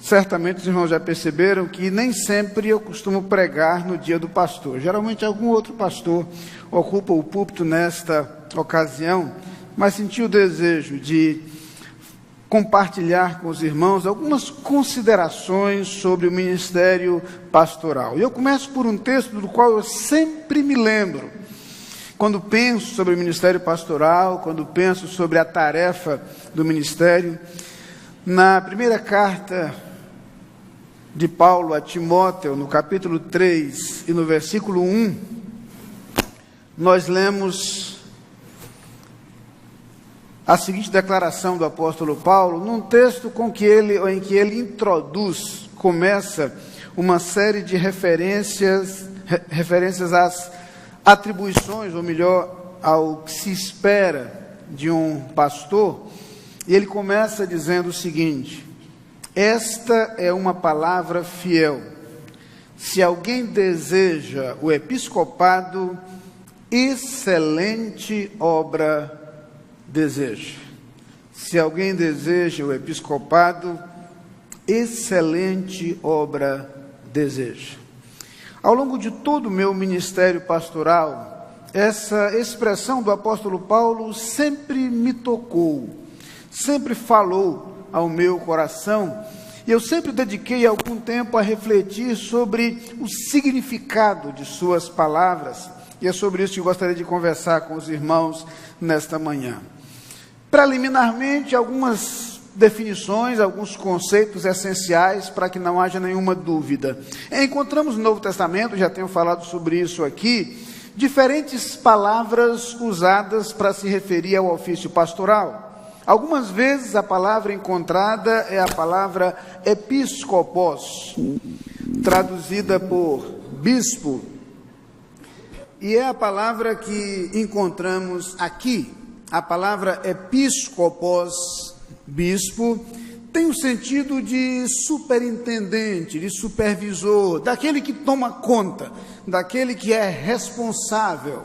Certamente os irmãos já perceberam que nem sempre eu costumo pregar no dia do pastor. Geralmente algum outro pastor ocupa o púlpito nesta ocasião, mas senti o desejo de compartilhar com os irmãos algumas considerações sobre o ministério pastoral. E eu começo por um texto do qual eu sempre me lembro. Quando penso sobre o ministério pastoral, quando penso sobre a tarefa do ministério, na primeira carta de Paulo a Timóteo, no capítulo 3 e no versículo 1, nós lemos a seguinte declaração do apóstolo Paulo, num texto em que ele introduz, começa uma série de referências às atribuições, ou melhor, ao que se espera de um pastor, e ele começa dizendo o seguinte: esta é uma palavra fiel. Se alguém deseja o episcopado, excelente obra deseja. Se alguém deseja o episcopado, excelente obra deseja. Ao longo de todo o meu ministério pastoral, essa expressão do apóstolo Paulo sempre me tocou, sempre falou ao meu coração, e eu sempre dediquei algum tempo a refletir sobre o significado de suas palavras, e é sobre isso que eu gostaria de conversar com os irmãos nesta manhã. Preliminarmente, algumas definições, alguns conceitos essenciais para que não haja nenhuma dúvida. Encontramos no Novo Testamento, já tenho falado sobre isso aqui, diferentes palavras usadas para se referir ao ofício pastoral. Algumas vezes a palavra encontrada é a palavra episcopos, traduzida por bispo, e é a palavra que encontramos aqui. A palavra episcopos, bispo, tem o sentido de superintendente, de supervisor, daquele que toma conta, daquele que é responsável.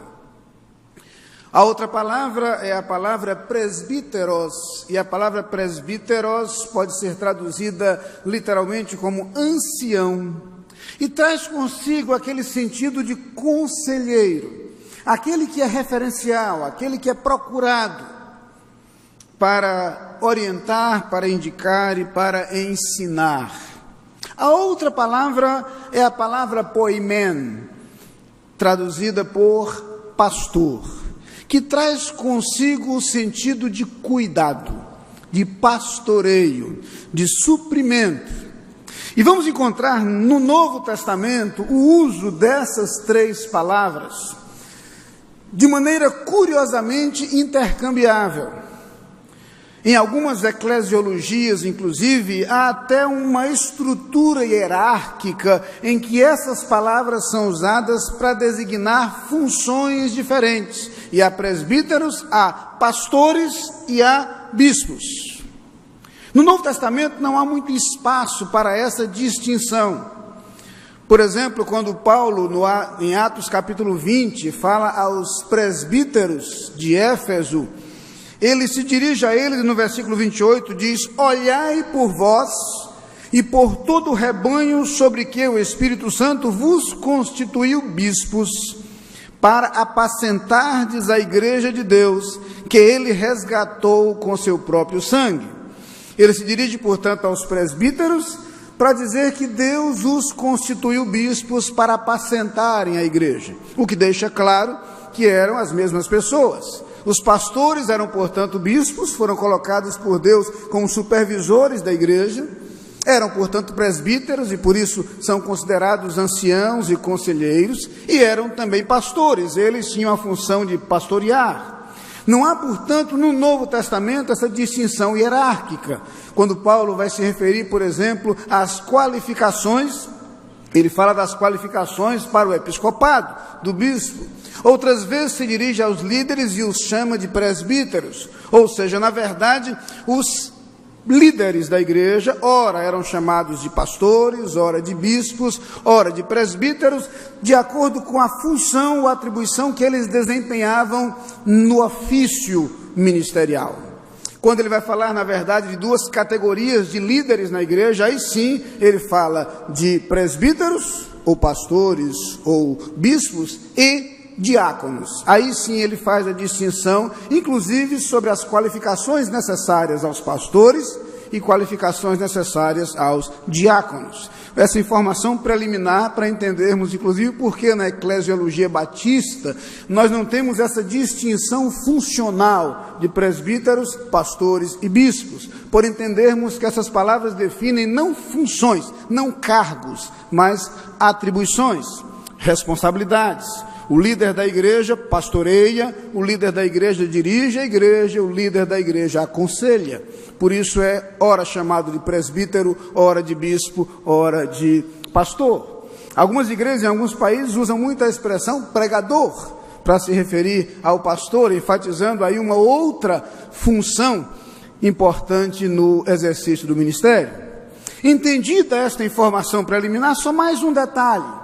A outra palavra é a palavra presbíteros, e a palavra presbíteros pode ser traduzida literalmente como ancião, e traz consigo aquele sentido de conselheiro, aquele que é referencial, aquele que é procurado para orientar, para indicar e para ensinar. A outra palavra é a palavra poimen, traduzida por pastor, que traz consigo o sentido de cuidado, de pastoreio, de suprimento. E vamos encontrar no Novo Testamento o uso dessas três palavras de maneira curiosamente intercambiável. Em algumas eclesiologias, inclusive, há até uma estrutura hierárquica em que essas palavras são usadas para designar funções diferentes. E há presbíteros, há pastores e há bispos. No Novo Testamento não há muito espaço para essa distinção. Por exemplo, quando Paulo, em Atos capítulo 20, fala aos presbíteros de Éfeso, ele se dirige a eles no versículo 28, diz: olhai por vós e por todo o rebanho sobre que o Espírito Santo vos constituiu bispos, para apacentardes a igreja de Deus, que ele resgatou com seu próprio sangue. Ele se dirige, portanto, aos presbíteros, para dizer que Deus os constituiu bispos para apacentarem a igreja, o que deixa claro que eram as mesmas pessoas. Os pastores eram, portanto, bispos, foram colocados por Deus como supervisores da igreja, eram, portanto, presbíteros e por isso são considerados anciãos e conselheiros, e eram também pastores, eles tinham a função de pastorear. Não há, portanto, no Novo Testamento essa distinção hierárquica. Quando Paulo vai se referir, por exemplo, às qualificações, ele fala das qualificações para o episcopado, do bispo. Outras vezes se dirige aos líderes e os chama de presbíteros, ou seja, na verdade, os líderes da igreja, ora eram chamados de pastores, ora de bispos, ora de presbíteros, de acordo com a função ou atribuição que eles desempenhavam no ofício ministerial. Quando ele vai falar, na verdade, de duas categorias de líderes na igreja, aí sim ele fala de presbíteros, ou pastores, ou bispos, e diáconos. Aí sim ele faz a distinção, inclusive sobre as qualificações necessárias aos pastores e qualificações necessárias aos diáconos. Essa informação preliminar para entendermos, inclusive, porque na eclesiologia batista nós não temos essa distinção funcional de presbíteros, pastores e bispos, por entendermos que essas palavras definem não funções, não cargos, mas atribuições, responsabilidades. O líder da igreja pastoreia, o líder da igreja dirige a igreja, o líder da igreja aconselha. Por isso é ora chamado de presbítero, ora de bispo, ora de pastor. Algumas igrejas em alguns países usam muito a expressão pregador para se referir ao pastor, enfatizando aí uma outra função importante no exercício do ministério. Entendida esta informação preliminar, só mais um detalhe.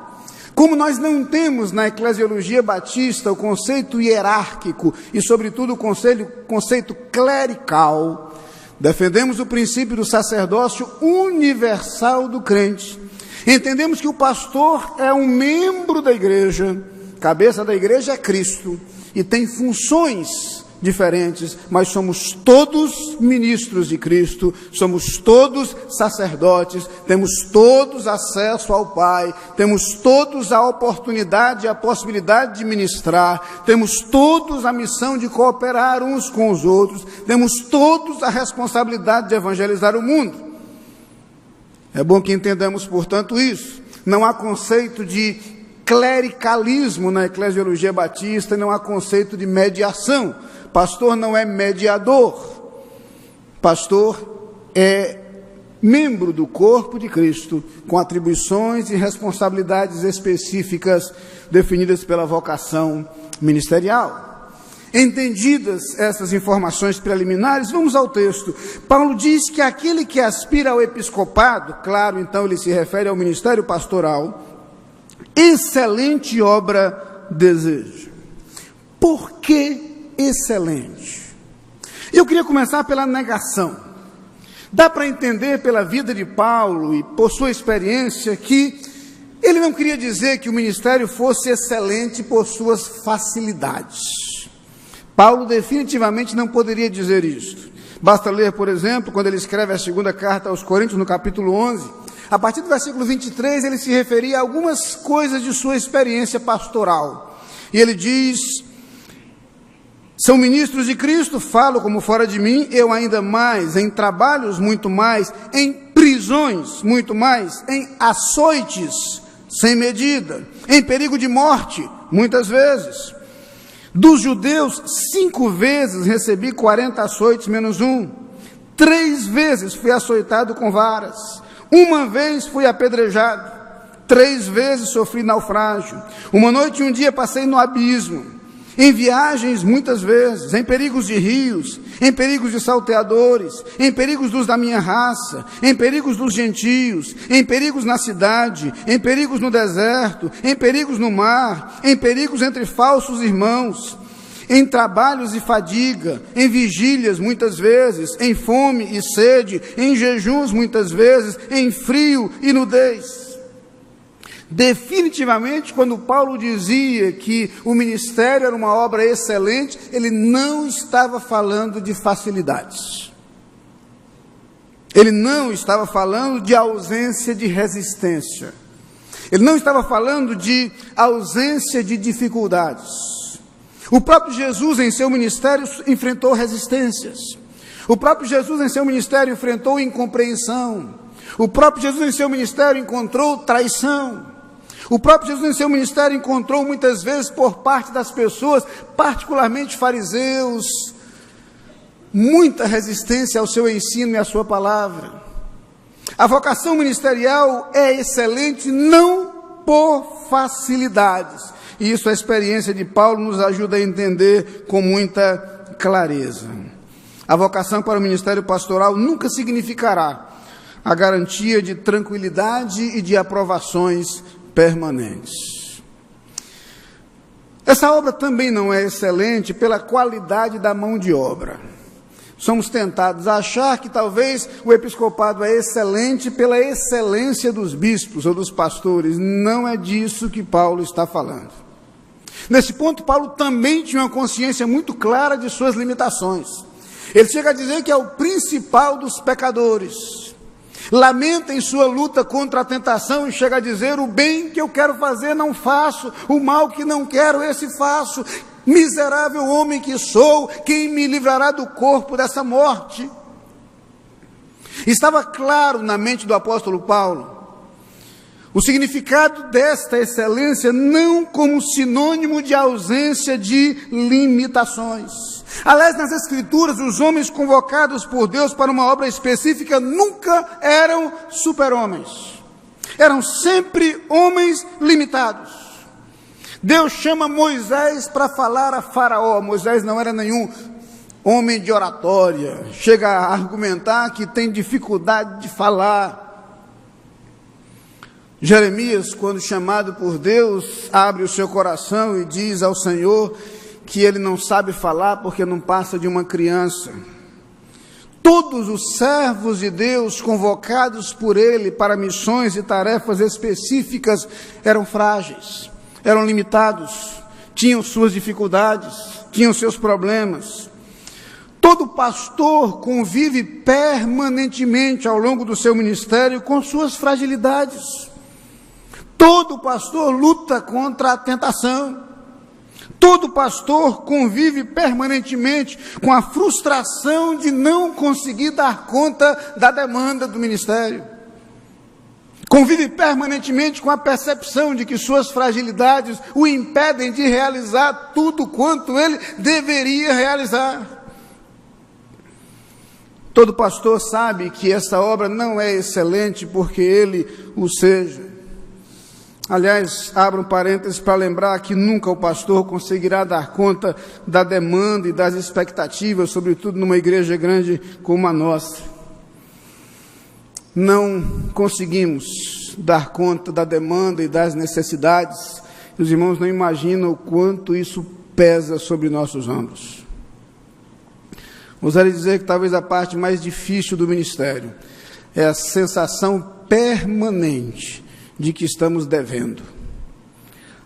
Como nós não temos na eclesiologia batista o conceito hierárquico e, sobretudo, o conceito clerical, defendemos o princípio do sacerdócio universal do crente. Entendemos que o pastor é um membro da igreja, cabeça da igreja é Cristo, e tem funções diferentes, mas somos todos ministros de Cristo, somos todos sacerdotes, temos todos acesso ao Pai, temos todos a oportunidade e a possibilidade de ministrar, temos todos a missão de cooperar uns com os outros, temos todos a responsabilidade de evangelizar o mundo. É bom que entendamos, portanto, isso. Não há conceito de clericalismo na eclesiologia batista, não há conceito de mediação. Pastor não é mediador, pastor é membro do corpo de Cristo, com atribuições e responsabilidades específicas definidas pela vocação ministerial. Entendidas essas informações preliminares, vamos ao texto. Paulo diz que aquele que aspira ao episcopado, claro, então ele se refere ao ministério pastoral, excelente obra deseja. Por que excelente? Eu queria começar pela negação. Dá para entender pela vida de Paulo e por sua experiência que ele não queria dizer que o ministério fosse excelente por suas facilidades. Paulo definitivamente não poderia dizer isso. Basta ler, por exemplo, quando ele escreve a segunda carta aos Coríntios, no capítulo 11, a partir do versículo 23, ele se referia a algumas coisas de sua experiência pastoral. E ele diz: são ministros de Cristo, falo como fora de mim, eu ainda mais, em trabalhos muito mais, em prisões muito mais, em açoites sem medida, em perigo de morte muitas vezes. Dos judeus, 5 vezes recebi 40 açoites menos 1. 3 vezes fui açoitado com varas. 1 vez fui apedrejado. 3 vezes sofri naufrágio. 1 noite e 1 dia passei no abismo. Em viagens muitas vezes, em perigos de rios, em perigos de salteadores, em perigos dos da minha raça, em perigos dos gentios, em perigos na cidade, em perigos no deserto, em perigos no mar, em perigos entre falsos irmãos, em trabalhos e fadiga, em vigílias muitas vezes, em fome e sede, em jejuns muitas vezes, em frio e nudez. Definitivamente, quando Paulo dizia que o ministério era uma obra excelente, ele não estava falando de facilidades. Ele não estava falando de ausência de resistência. Ele não estava falando de ausência de dificuldades. O próprio Jesus, em seu ministério, enfrentou resistências. O próprio Jesus, em seu ministério, enfrentou incompreensão. O próprio Jesus, em seu ministério, encontrou traição. O próprio Jesus, em seu ministério, encontrou muitas vezes por parte das pessoas, particularmente fariseus, muita resistência ao seu ensino e à sua palavra. A vocação ministerial é excelente não por facilidades. E isso a experiência de Paulo nos ajuda a entender com muita clareza. A vocação para o ministério pastoral nunca significará a garantia de tranquilidade e de aprovações permanentes. Essa obra também não é excelente pela qualidade da mão de obra. Somos tentados a achar que talvez o episcopado é excelente pela excelência dos bispos ou dos pastores. Não é disso que Paulo está falando. Nesse ponto, Paulo também tinha uma consciência muito clara de suas limitações. Ele chega a dizer que é o principal dos pecadores. Lamenta em sua luta contra a tentação e chega a dizer: o bem que eu quero fazer não faço, o mal que não quero, esse faço. Miserável homem que sou, quem me livrará do corpo dessa morte? Estava claro na mente do apóstolo Paulo o significado desta excelência, não como sinônimo de ausência de limitações. Aliás, nas Escrituras, os homens convocados por Deus para uma obra específica nunca eram super-homens. Eram sempre homens limitados. Deus chama Moisés para falar a Faraó. Moisés não era nenhum homem de oratória. Chega a argumentar que tem dificuldade de falar. Jeremias, quando chamado por Deus, abre o seu coração e diz ao Senhor que ele não sabe falar porque não passa de uma criança. Todos os servos de Deus convocados por ele para missões e tarefas específicas eram frágeis, eram limitados, tinham suas dificuldades, tinham seus problemas. Todo pastor convive permanentemente ao longo do seu ministério com suas fragilidades. Todo pastor luta contra a tentação. Todo pastor convive permanentemente com a frustração de não conseguir dar conta da demanda do ministério. Convive permanentemente com a percepção de que suas fragilidades o impedem de realizar tudo quanto ele deveria realizar. Todo pastor sabe que essa obra não é excelente porque ele o seja. Aliás, abro um parênteses para lembrar que nunca o pastor conseguirá dar conta da demanda e das expectativas, sobretudo numa igreja grande como a nossa. Não conseguimos dar conta da demanda e das necessidades. Os irmãos não imaginam o quanto isso pesa sobre nossos ombros. Ousaria dizer que talvez a parte mais difícil do ministério é a sensação permanente de que estamos devendo.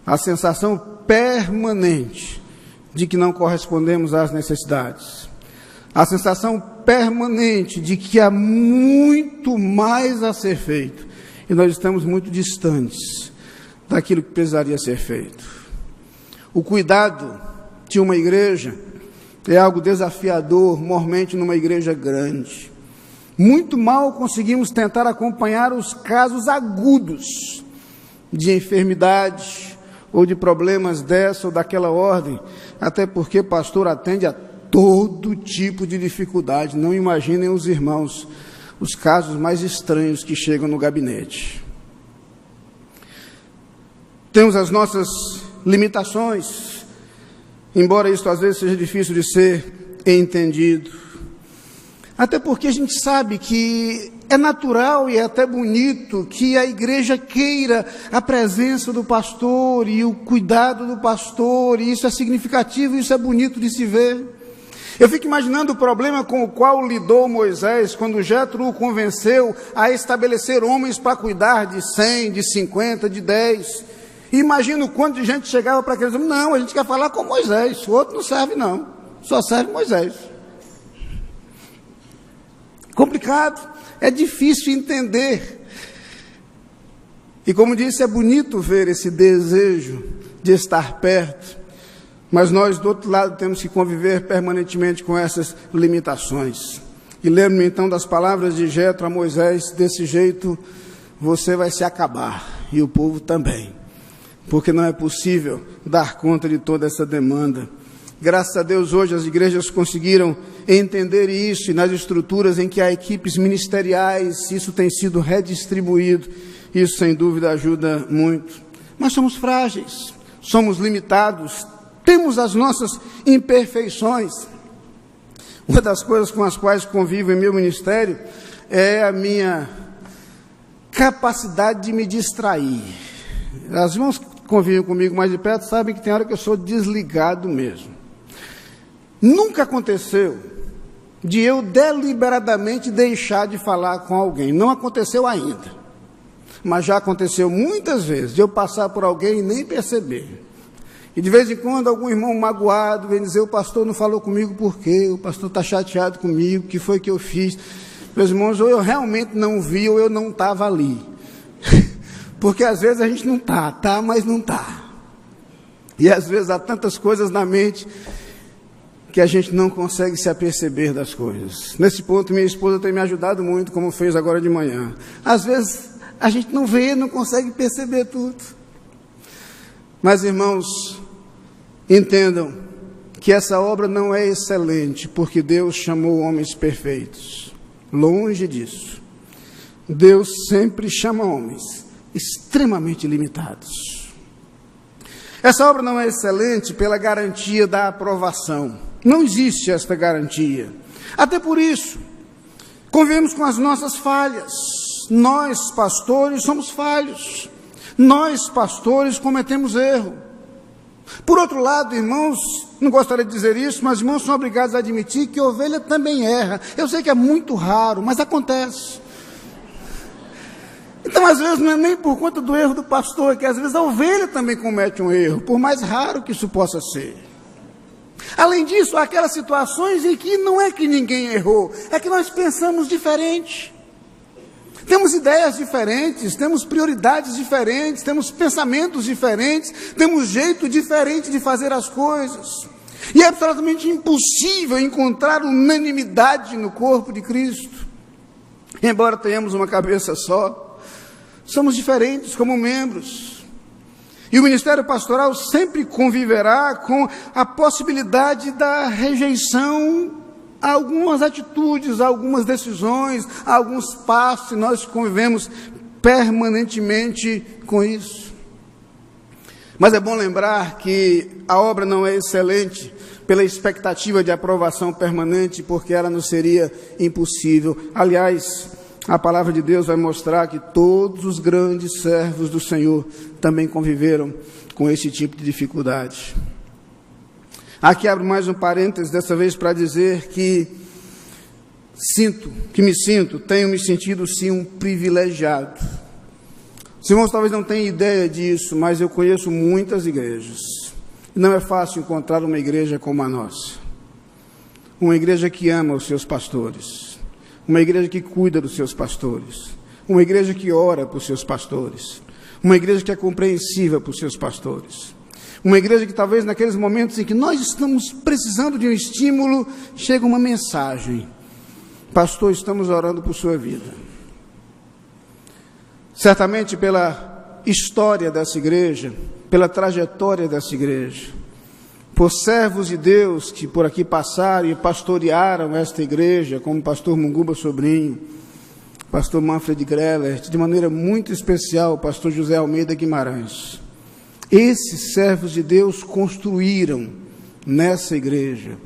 A sensação permanente de que não correspondemos às necessidades. A sensação permanente de que há muito mais a ser feito e nós estamos muito distantes daquilo que precisaria ser feito. O cuidado de uma igreja é algo desafiador, mormente numa igreja grande. Muito mal conseguimos tentar acompanhar os casos agudos de enfermidade ou de problemas dessa ou daquela ordem, até porque pastor atende a todo tipo de dificuldade. Não imaginem os irmãos os casos mais estranhos que chegam no gabinete. Temos as nossas limitações, embora isso às vezes seja difícil de ser entendido. Até porque a gente sabe que é natural e é até bonito que a igreja queira a presença do pastor e o cuidado do pastor, e isso é significativo, isso é bonito de se ver. Eu fico imaginando o problema com o qual lidou Moisés quando Jetro o convenceu a estabelecer homens para cuidar de 100, de 50, de 10. E imagino o quanto de gente chegava para aqueles homens: não, a gente quer falar com Moisés, o outro não serve não, só serve Moisés. Complicado, é difícil entender. E como disse, é bonito ver esse desejo de estar perto, mas nós do outro lado temos que conviver permanentemente com essas limitações. E lembro-me então das palavras de Jetro a Moisés: desse jeito você vai se acabar, e o povo também, porque não é possível dar conta de toda essa demanda. Graças a Deus, hoje as igrejas conseguiram entender isso, e nas estruturas em que há equipes ministeriais, isso tem sido redistribuído. Isso, sem dúvida, ajuda muito. Mas somos frágeis, somos limitados, temos as nossas imperfeições. Uma das coisas com as quais convivo em meu ministério é a minha capacidade de me distrair. As irmãos que convivem comigo mais de perto sabem que tem hora que eu sou desligado mesmo. Nunca aconteceu de eu deliberadamente deixar de falar com alguém. Não aconteceu ainda, mas já aconteceu muitas vezes, de eu passar por alguém e nem perceber. E de vez em quando algum irmão magoado vem dizer: o pastor não falou comigo por quê? O pastor está chateado comigo, o que foi que eu fiz? Meus irmãos, ou eu realmente não vi, ou eu não estava ali. Porque às vezes a gente não está, mas não está. E às vezes há tantas coisas na mente que a gente não consegue se aperceber das coisas. Nesse ponto, minha esposa tem me ajudado muito, como fez agora de manhã. Às vezes a gente não vê, não consegue perceber tudo. Mas, irmãos, entendam que essa obra não é excelente, porque Deus chamou homens perfeitos. Longe disso. Deus sempre chama homens extremamente limitados. Essa obra não é excelente pela garantia da aprovação. Não existe esta garantia. Até por isso, convivemos com as nossas falhas. Nós, pastores, somos falhos. Nós, pastores, cometemos erro. Por outro lado, irmãos, não gostaria de dizer isso, mas irmãos são obrigados a admitir que a ovelha também erra. Eu sei que é muito raro, mas acontece. Então, às vezes, não é nem por conta do erro do pastor, que às vezes a ovelha também comete um erro, por mais raro que isso possa ser. Além disso, há aquelas situações em que não é que ninguém errou, é que nós pensamos diferente. Temos ideias diferentes, temos prioridades diferentes, temos pensamentos diferentes, temos jeito diferente de fazer as coisas. E é absolutamente impossível encontrar unanimidade no corpo de Cristo. Embora tenhamos uma cabeça só, somos diferentes como membros. E o ministério pastoral sempre conviverá com a possibilidade da rejeição a algumas atitudes, a algumas decisões, a alguns passos, e nós convivemos permanentemente com isso. Mas é bom lembrar que a obra não é excelente pela expectativa de aprovação permanente, porque ela não seria impossível. Aliás, a palavra de Deus vai mostrar que todos os grandes servos do Senhor também conviveram com esse tipo de dificuldade. Aqui abro mais um parênteses, dessa vez para dizer que tenho me sentido sim um privilegiado. Os irmãos talvez não tenham ideia disso, mas eu conheço muitas igrejas. Não é fácil encontrar uma igreja como a nossa. Uma igreja que ama os seus pastores. Uma igreja que cuida dos seus pastores. Uma igreja que ora por seus pastores. Uma igreja que é compreensiva por seus pastores. Uma igreja que talvez naqueles momentos em que nós estamos precisando de um estímulo, chega uma mensagem: pastor, estamos orando por sua vida. Certamente pela história dessa igreja, pela trajetória dessa igreja, por servos de Deus que por aqui passaram e pastorearam esta igreja, como o pastor Munguba Sobrinho, pastor Manfred Greller, de maneira muito especial o pastor José Almeida Guimarães. Esses servos de Deus construíram nessa igreja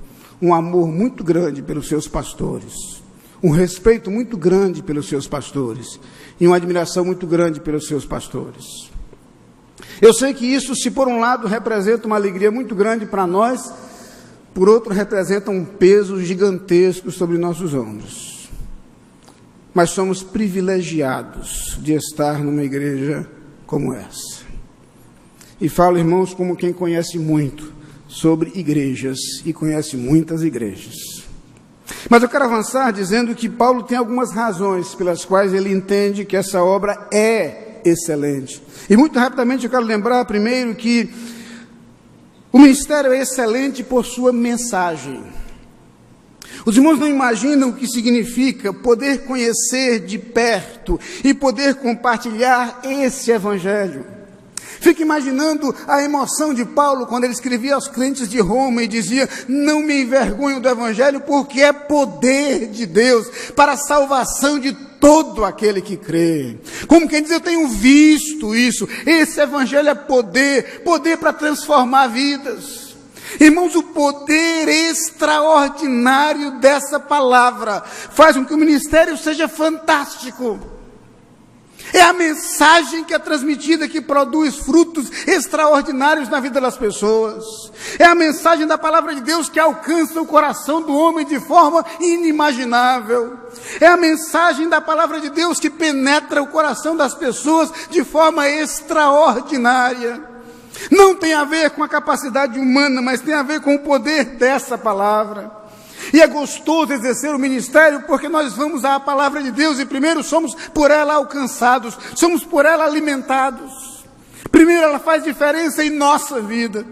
um amor muito grande pelos seus pastores, um respeito muito grande pelos seus pastores e uma admiração muito grande pelos seus pastores. Eu sei que isso, se por um lado representa uma alegria muito grande para nós, por outro representa um peso gigantesco sobre nossos ombros. Mas somos privilegiados de estar numa igreja como essa. E falo, irmãos, como quem conhece muito sobre igrejas e conhece muitas igrejas. Mas eu quero avançar dizendo que Paulo tem algumas razões pelas quais ele entende que essa obra é excelente. E muito rapidamente eu quero lembrar primeiro que o ministério é excelente por sua mensagem. Os irmãos não imaginam o que significa poder conhecer de perto e poder compartilhar esse evangelho. Fico imaginando a emoção de Paulo quando ele escrevia aos crentes de Roma e dizia: não me envergonho do evangelho, porque é poder de Deus para a salvação de todo aquele que crê. Como quem diz, eu tenho visto isso. Esse evangelho é poder para transformar vidas. Irmãos, o poder extraordinário dessa palavra faz com que o ministério seja fantástico. É a mensagem que é transmitida que produz frutos extraordinários na vida das pessoas. É a mensagem da palavra de Deus que alcança o coração do homem de forma inimaginável. É a mensagem da palavra de Deus que penetra o coração das pessoas de forma extraordinária. Não tem a ver com a capacidade humana, mas tem a ver com o poder dessa palavra. E é gostoso exercer o ministério porque nós vamos à palavra de Deus e primeiro somos por ela alcançados, somos por ela alimentados. Primeiro ela faz diferença em nossa vida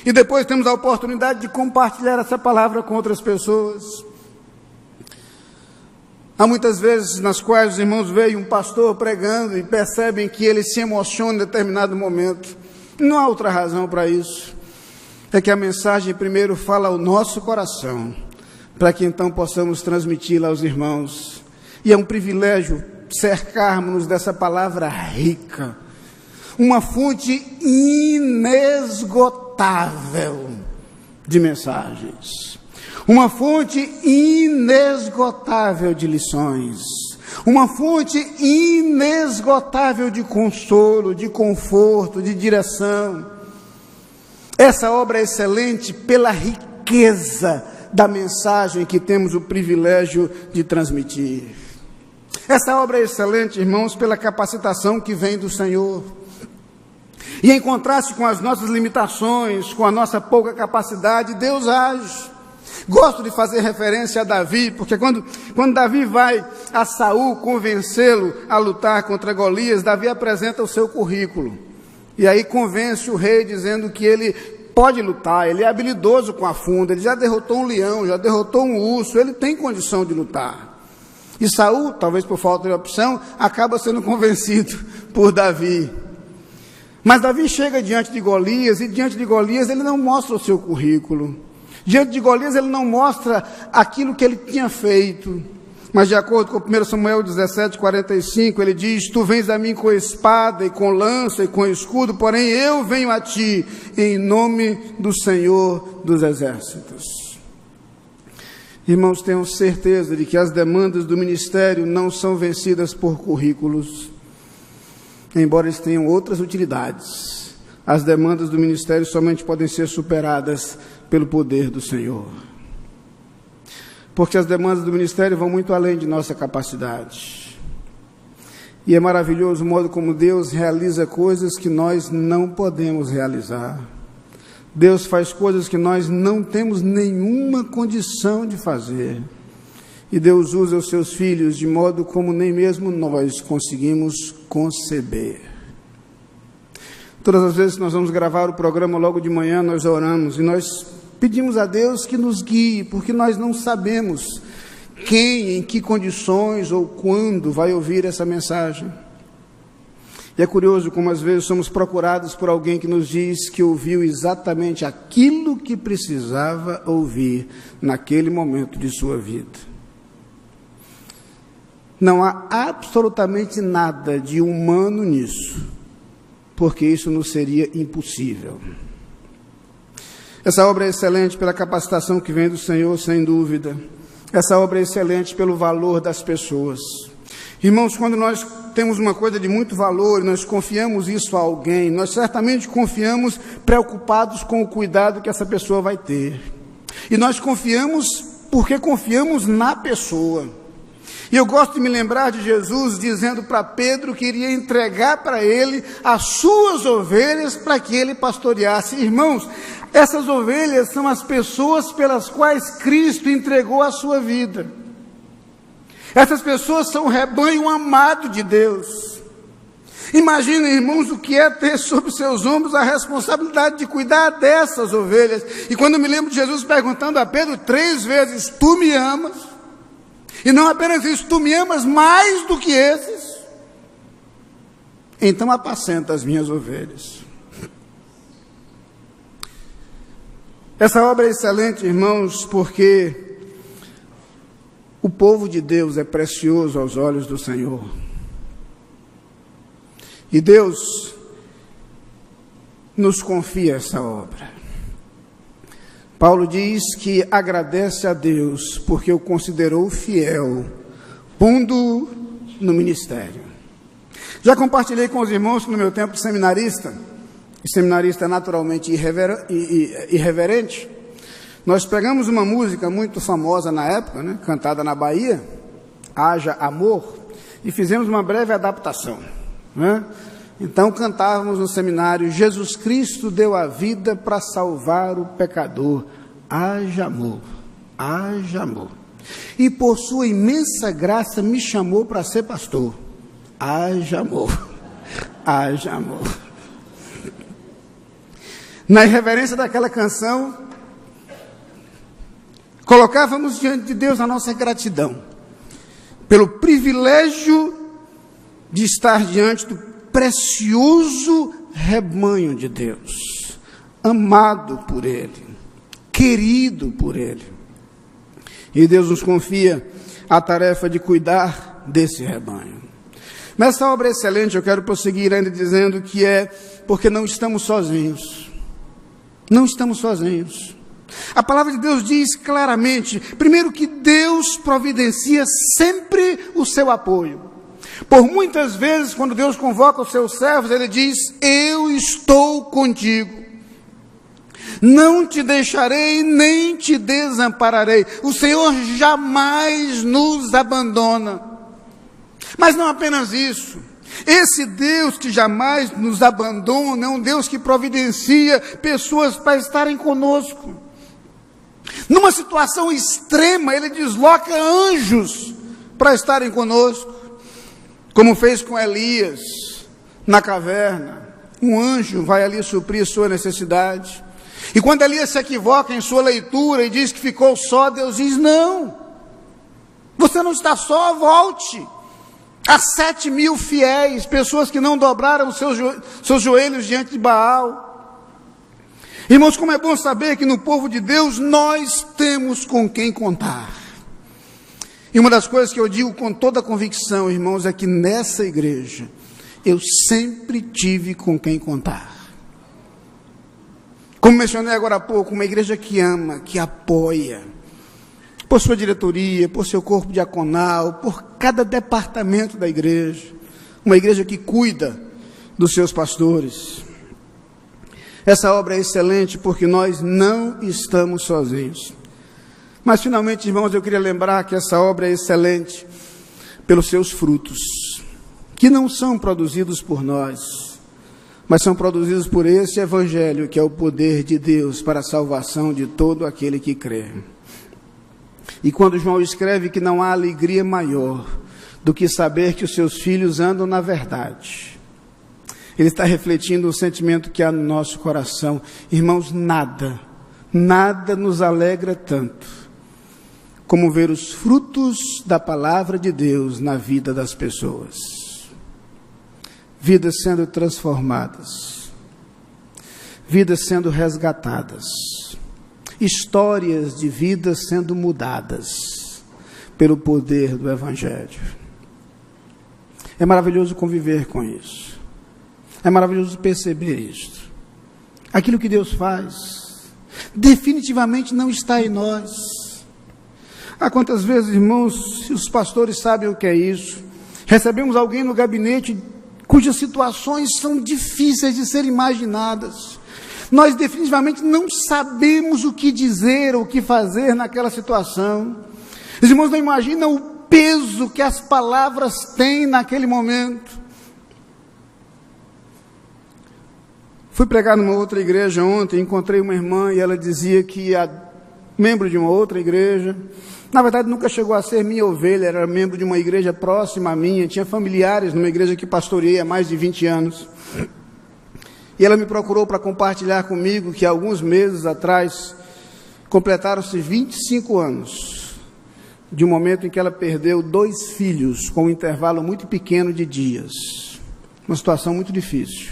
e depois temos a oportunidade de compartilhar essa palavra com outras pessoas. Há muitas vezes nas quais os irmãos veem um pastor pregando e percebem que ele se emociona em determinado momento. Não há outra razão para isso. É que a mensagem primeiro fala ao nosso coração, para que então possamos transmiti-la aos irmãos. E é um privilégio cercarmos-nos dessa palavra rica, uma fonte inesgotável de mensagens, uma fonte inesgotável de lições, uma fonte inesgotável de consolo, de conforto, de direção. Essa obra é excelente pela riqueza da mensagem que temos o privilégio de transmitir. Essa obra é excelente, irmãos, pela capacitação que vem do Senhor. E em contraste com as nossas limitações, com a nossa pouca capacidade, Deus age. Gosto de fazer referência a Davi, porque quando Davi vai a Saul convencê-lo a lutar contra Golias, Davi apresenta o seu currículo. E aí convence o rei dizendo que ele pode lutar, ele é habilidoso com a funda, ele já derrotou um leão, já derrotou um urso, ele tem condição de lutar. E Saul, talvez por falta de opção, acaba sendo convencido por Davi. Mas Davi chega diante de Golias, e diante de Golias ele não mostra o seu currículo. Diante de Golias ele não mostra aquilo que ele tinha feito. Mas de acordo com 1 Samuel 17:45, ele diz: tu vens a mim com espada e com lança e com escudo, porém eu venho a ti em nome do Senhor dos Exércitos. Irmãos, tenham certeza de que as demandas do ministério não são vencidas por currículos, embora eles tenham outras utilidades. As demandas do ministério somente podem ser superadas pelo poder do Senhor. Porque as demandas do ministério vão muito além de nossa capacidade. E é maravilhoso o modo como Deus realiza coisas que nós não podemos realizar. Deus faz coisas que nós não temos nenhuma condição de fazer. E Deus usa os seus filhos de modo como nem mesmo nós conseguimos conceber. Todas as vezes que nós vamos gravar o programa logo de manhã, nós oramos e nós pedimos a Deus que nos guie, porque nós não sabemos quem, em que condições ou quando vai ouvir essa mensagem. E é curioso como às vezes somos procurados por alguém que nos diz que ouviu exatamente aquilo que precisava ouvir naquele momento de sua vida. Não há absolutamente nada de humano nisso, porque isso nos seria impossível. Essa obra é excelente pela capacitação que vem do Senhor, sem dúvida. Essa obra é excelente pelo valor das pessoas. Irmãos, quando nós temos uma coisa de muito valor e nós confiamos isso a alguém, nós certamente confiamos preocupados com o cuidado que essa pessoa vai ter. E nós confiamos porque confiamos na pessoa. E eu gosto de me lembrar de Jesus dizendo para Pedro que iria entregar para ele as suas ovelhas para que ele pastoreasse. Irmãos, essas ovelhas são as pessoas pelas quais Cristo entregou a sua vida. Essas pessoas são o rebanho amado de Deus. Imaginem, irmãos, o que é ter sobre seus ombros a responsabilidade de cuidar dessas ovelhas. E quando eu me lembro de Jesus perguntando a Pedro 3 vezes, tu me amas? E não apenas isso, tu me amas mais do que esses? Então apacenta as minhas ovelhas. Essa obra é excelente, irmãos, porque o povo de Deus é precioso aos olhos do Senhor. E Deus nos confia essa obra. Paulo diz que agradece a Deus porque o considerou fiel, pondo-o no ministério. Já compartilhei com os irmãos que no meu tempo de seminarista, e seminarista é naturalmente irreverente, nós pegamos uma música muito famosa na época, né, cantada na Bahia, Haja Amor, e fizemos uma breve adaptação, né? Então cantávamos no seminário: Jesus Cristo deu a vida para salvar o pecador, haja amor, haja amor. E por sua imensa graça me chamou para ser pastor, haja amor, haja amor. Na irreverência daquela canção, colocávamos diante de Deus a nossa gratidão pelo privilégio de estar diante do precioso rebanho de Deus, amado por Ele, querido por Ele. E Deus nos confia a tarefa de cuidar desse rebanho. Nessa obra excelente, eu quero prosseguir ainda dizendo que é porque não estamos sozinhos. Não estamos sozinhos. A palavra de Deus diz claramente, primeiro, que Deus providencia sempre o seu apoio. Por muitas vezes, quando Deus convoca os seus servos, Ele diz: eu estou contigo. Não te deixarei, nem te desampararei. O Senhor jamais nos abandona. Mas não apenas isso. Esse Deus que jamais nos abandona é um Deus que providencia pessoas para estarem conosco. Numa situação extrema, Ele desloca anjos para estarem conosco, como fez com Elias na caverna. Um anjo vai ali suprir sua necessidade. E quando Elias se equivoca em sua leitura e diz que ficou só, Deus diz: não, você não está só, volte. Há 7.000 fiéis, pessoas que não dobraram seus joelhos diante de Baal. Irmãos, como é bom saber que no povo de Deus nós temos com quem contar. E uma das coisas que eu digo com toda convicção, irmãos, é que nessa igreja eu sempre tive com quem contar. Como mencionei agora há pouco, uma igreja que ama, que apoia, por sua diretoria, por seu corpo diaconal, por cada departamento da igreja. Uma igreja que cuida dos seus pastores. Essa obra é excelente porque nós não estamos sozinhos. Mas finalmente, irmãos, eu queria lembrar que essa obra é excelente pelos seus frutos, que não são produzidos por nós, mas são produzidos por esse evangelho, que é o poder de Deus para a salvação de todo aquele que crê. E quando João escreve que não há alegria maior do que saber que os seus filhos andam na verdade, ele está refletindo o sentimento que há no nosso coração. Irmãos, nada nos alegra tanto como ver os frutos da palavra de Deus na vida das pessoas. Vidas sendo transformadas, vidas sendo resgatadas, histórias de vidas sendo mudadas pelo poder do Evangelho. É maravilhoso conviver com isso. É maravilhoso perceber isto. Aquilo que Deus faz definitivamente não está em nós. Há quantas vezes, irmãos, os pastores sabem o que é isso, recebemos alguém no gabinete cujas situações são difíceis de ser imaginadas. Nós definitivamente não sabemos o que dizer ou o que fazer naquela situação. Os irmãos não imaginam o peso que as palavras têm naquele momento. Fui pregar numa outra igreja ontem, encontrei uma irmã e ela dizia que era membro de uma outra igreja. Na verdade, nunca chegou a ser minha ovelha, era membro de uma igreja próxima à minha, tinha familiares numa igreja que pastoreei há mais de 20 anos. E ela me procurou para compartilhar comigo que alguns meses atrás completaram-se 25 anos de um momento em que ela perdeu 2 filhos com um intervalo muito pequeno de dias. Uma situação muito difícil.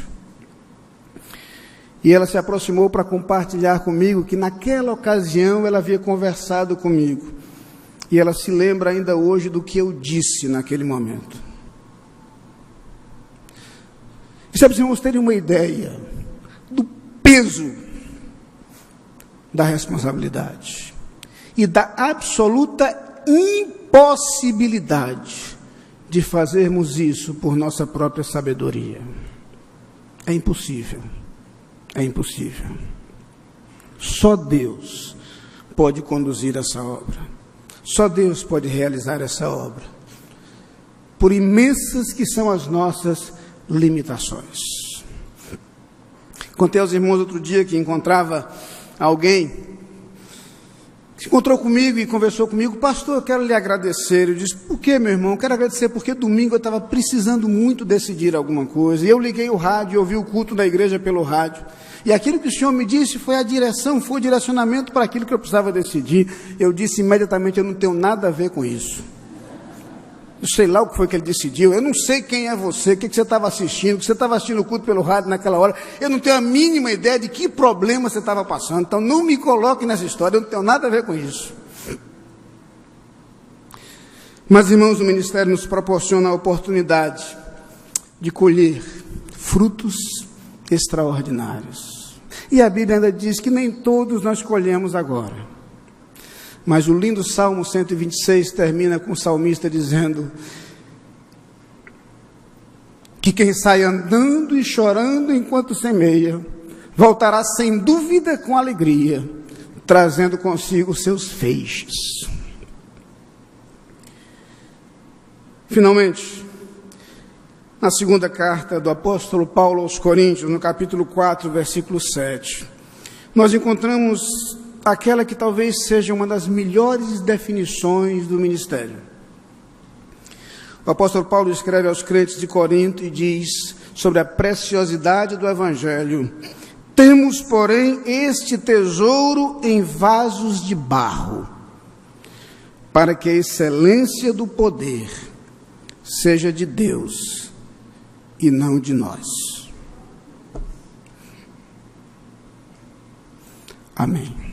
E ela se aproximou para compartilhar comigo que naquela ocasião ela havia conversado comigo. E ela se lembra ainda hoje do que eu disse naquele momento. E sabe, irmãos, terem uma ideia do peso da responsabilidade e da absoluta impossibilidade de fazermos isso por nossa própria sabedoria. É impossível. É impossível. Só Deus pode conduzir essa obra. Só Deus pode realizar essa obra. Por imensas que são as nossas limitações. Contei aos irmãos outro dia que encontrava alguém que se encontrou comigo e conversou comigo: pastor, eu quero lhe agradecer. Eu disse: por que, meu irmão? Eu quero agradecer porque domingo eu estava precisando muito decidir alguma coisa, e eu liguei o rádio e ouvi o culto da igreja pelo rádio, e aquilo que o senhor me disse foi a direção, foi o direcionamento para aquilo que eu precisava decidir. Eu disse imediatamente: eu não tenho nada a ver com isso. Eu sei lá o que foi que ele decidiu, eu não sei quem é você, o que você estava assistindo, que você estava assistindo o culto pelo rádio naquela hora, eu não tenho a mínima ideia de que problema você estava passando, então não me coloque nessa história, eu não tenho nada a ver com isso. Mas, irmãos, o ministério nos proporciona a oportunidade de colher frutos extraordinários. E a Bíblia ainda diz que nem todos nós colhemos agora. Mas o lindo Salmo 126 termina com o salmista dizendo que quem sai andando e chorando enquanto semeia, voltará sem dúvida com alegria, trazendo consigo seus feixes. Finalmente, na segunda carta do apóstolo Paulo aos Coríntios, no capítulo 4, versículo 7, nós encontramos aquela que talvez seja uma das melhores definições do ministério. O apóstolo Paulo escreve aos crentes de Corinto e diz sobre a preciosidade do Evangelho: temos, porém, este tesouro em vasos de barro, para que a excelência do poder seja de Deus e não de nós. Amém.